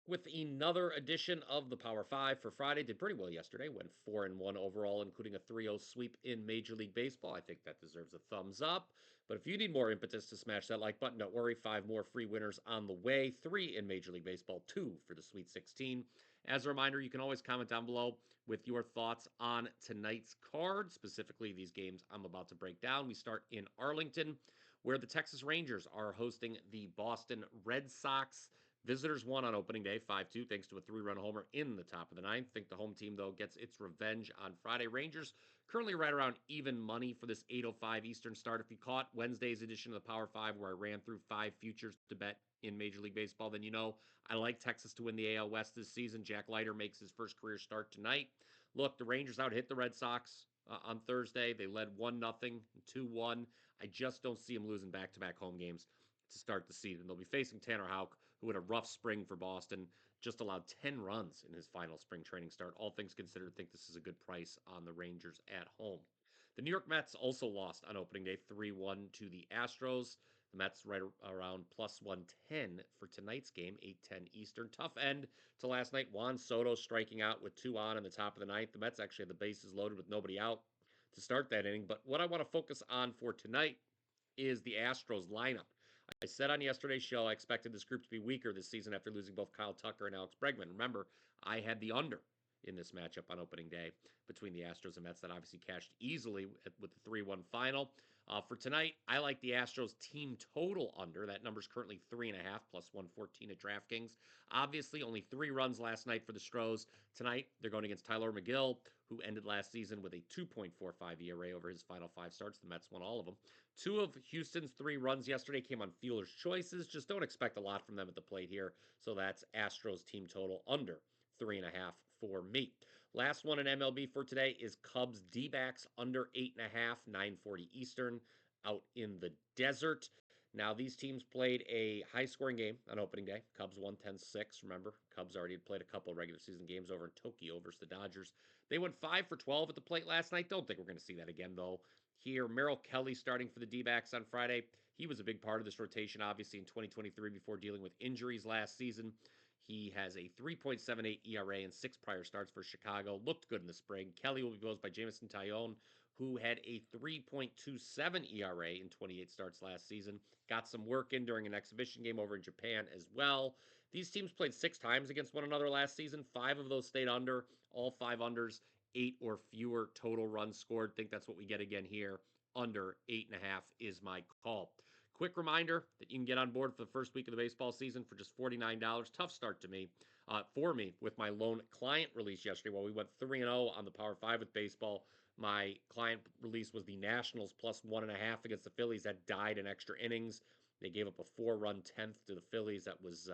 with another edition of the Power Five for Friday. Did pretty well yesterday. Went 4-1 overall, including a 3-0 sweep in Major League Baseball. I think that deserves a thumbs up. But if you need more impetus to smash that like button, don't worry. 5 more free winners on the way. 3 in Major League Baseball, 2 for the Sweet 16. As a reminder, you can always comment down below with your thoughts on tonight's card, specifically these games I'm about to break down. We start in Arlington, where the Texas Rangers are hosting the Boston Red Sox. Visitors won on opening day 5-2 thanks to a 3-run homer in the top of the ninth. Think the home team, though, gets its revenge on Friday. Rangers currently right around even money for this 8:05 Eastern start. If you caught Wednesday's edition of the Power 5 where I ran through 5 futures to bet in Major League Baseball, then you know I like Texas to win the AL West this season. Jack Leiter makes his first career start tonight. Look, the Rangers out hit the Red Sox on Thursday. They led 1-0, 2-1. I just don't see them losing back-to-back home games to start the season. They'll be facing Tanner Houck, who had a rough spring for Boston, just allowed 10 runs in his final spring training start. All things considered, think this is a good price on the Rangers at home. The New York Mets also lost on opening day 3-1 to the Astros. The Mets right around plus 110 for tonight's game, 8:10 Eastern. Tough end to last night. Juan Soto striking out with 2 on in the top of the ninth. The Mets actually had the bases loaded with nobody out to start that inning. But what I want to focus on for tonight is the Astros lineup. I said on yesterday's show I expected this group to be weaker this season after losing both Kyle Tucker and Alex Bregman. Remember, I had the under in this matchup on opening day between the Astros and Mets that obviously cashed easily with the 3-1 final. For tonight, I like the Astros team total under. That number is currently 3.5 plus 114 at DraftKings. Obviously, only 3 runs last night for the Stros. Tonight, they're going against Tyler McGill, who ended last season with a 2.45 ERA over his final 5 starts. The Mets won all of them. 2 of Houston's 3 runs yesterday came on fielder's choices. Just don't expect a lot from them at the plate here. So that's Astros team total under 3.5 for me. Last one in MLB for today is Cubs D-backs under 8.5, 9:40 Eastern, out in the desert. Now, these teams played a high-scoring game on opening day. Cubs won 10-6. Remember, Cubs already had played a couple of regular season games over in Tokyo versus the Dodgers. They went 5 for 12 at the plate last night. Don't think we're going to see that again, though. Here, Merrill Kelly starting for the D-backs on Friday. He was a big part of this rotation, obviously, in 2023 before dealing with injuries last season. He has a 3.78 ERA and 6 prior starts for Chicago. Looked good in the spring. Kelly will be closed by Jameson Taillon, who had a 3.27 ERA in 28 starts last season. Got some work in during an exhibition game over in Japan as well. These teams played 6 times against one another last season. 5 of those stayed under, all 5 unders. 8 or fewer total runs scored. Think that's what we get again here. Under 8.5 is my call. Quick reminder that you can get on board for the first week of the baseball season for just $49. Tough start to me, for me, with my lone client release yesterday. While we went 3-0 on the Power 5 with baseball, my client release was the Nationals plus 1.5 against the Phillies. That died in extra innings. They gave up a 4-run 10th to the Phillies. That was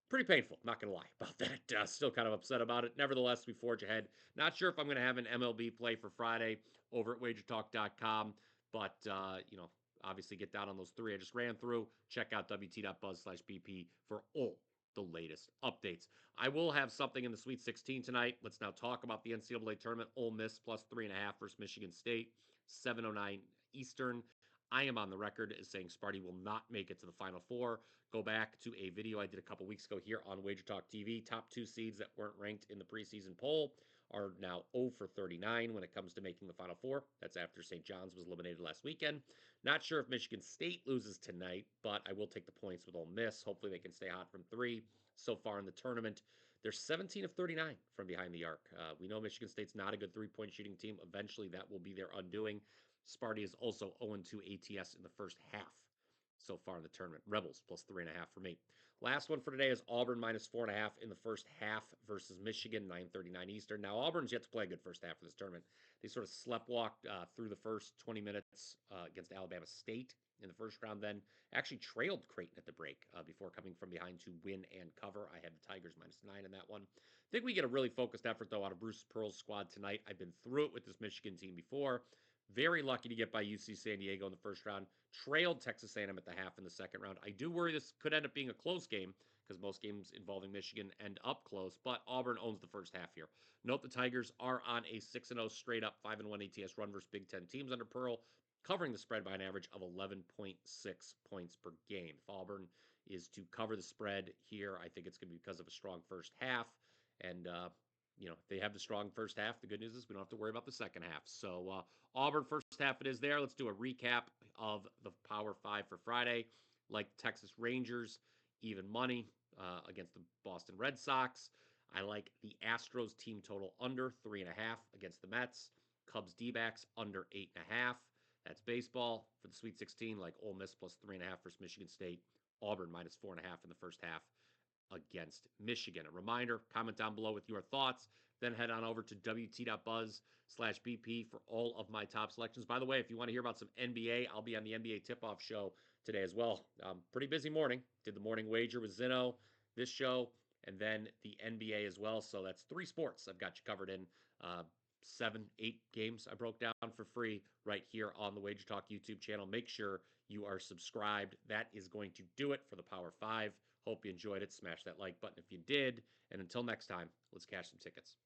pretty painful, not going to lie about that. Still kind of upset about it. Nevertheless, we forge ahead. Not sure if I'm going to have an MLB play for Friday over at wagertalk.com, but, obviously get down on those 3 I just ran through. Check out wt.buzz/BP for all the latest updates. I will have something in the Sweet 16 tonight. Let's now talk about the NCAA tournament. Ole Miss plus 3.5 versus Michigan State, 7:09 Eastern. I am on the record as saying Sparty will not make it to the Final Four. Go back to a video I did a couple weeks ago here on WagerTalk TV. Top 2 seeds that weren't ranked in the preseason poll are now 0 for 39 when it comes to making the Final Four. That's after St. John's was eliminated last weekend. Not sure if Michigan State loses tonight, but I will take the points with Ole Miss. Hopefully they can stay hot from 3. So far in the tournament, they're 17 of 39 from behind the arc. We know Michigan State's not a good 3-point shooting team. Eventually that will be their undoing. Sparty is also 0-2 ATS in the first half so far in the tournament. Rebels plus 3.5 for me. Last one for today is Auburn minus 4.5 in the first half versus Michigan, 9:39 Eastern. Now, Auburn's yet to play a good first half of this tournament. They sort of sleptwalked through the first 20 minutes against Alabama State in the first round, then actually trailed Creighton at the break before coming from behind to win and cover. I had the Tigers minus 9 in that one. I think we get a really focused effort, though, out of Bruce Pearl's squad tonight. I've been through it with this Michigan team before. Very lucky to get by UC San Diego in the first round. Trailed Texas A&M at the half in the second round. I do worry this could end up being a close game because most games involving Michigan end up close, but Auburn owns the first half here. Note the Tigers are on a 6-0 straight up 5-1 ATS run versus Big Ten teams under Pearl, covering the spread by an average of 11.6 points per game. If Auburn is to cover the spread here. I think it's going to be because of a strong first half. And, they have the strong first half. The good news is we don't have to worry about the second half. So, Auburn first half it is there. Let's do a recap of the Power Five for Friday. Like Texas Rangers, even money against the Boston Red Sox. I like the Astros team total under 3.5 against the Mets. Cubs D-backs under 8.5. That's baseball. For the Sweet 16, like Ole Miss plus 3.5 versus Michigan State. Auburn minus 4.5 in the first half against Michigan. A reminder, comment down below with your thoughts. Then head on over to wt.buzz/BP for all of my top selections. By the way, if you want to hear about some NBA, I'll be on the NBA tip-off show today as well. Pretty busy morning. Did the morning wager with Zinno, this show, and then the NBA as well. So that's 3 sports I've got you covered in. 7, 8 games I broke down for free right here on the WagerTalk YouTube channel. Make sure you are subscribed. That is going to do it for the Power 5. Hope you enjoyed it. Smash that like button if you did. And until next time, let's cash some tickets.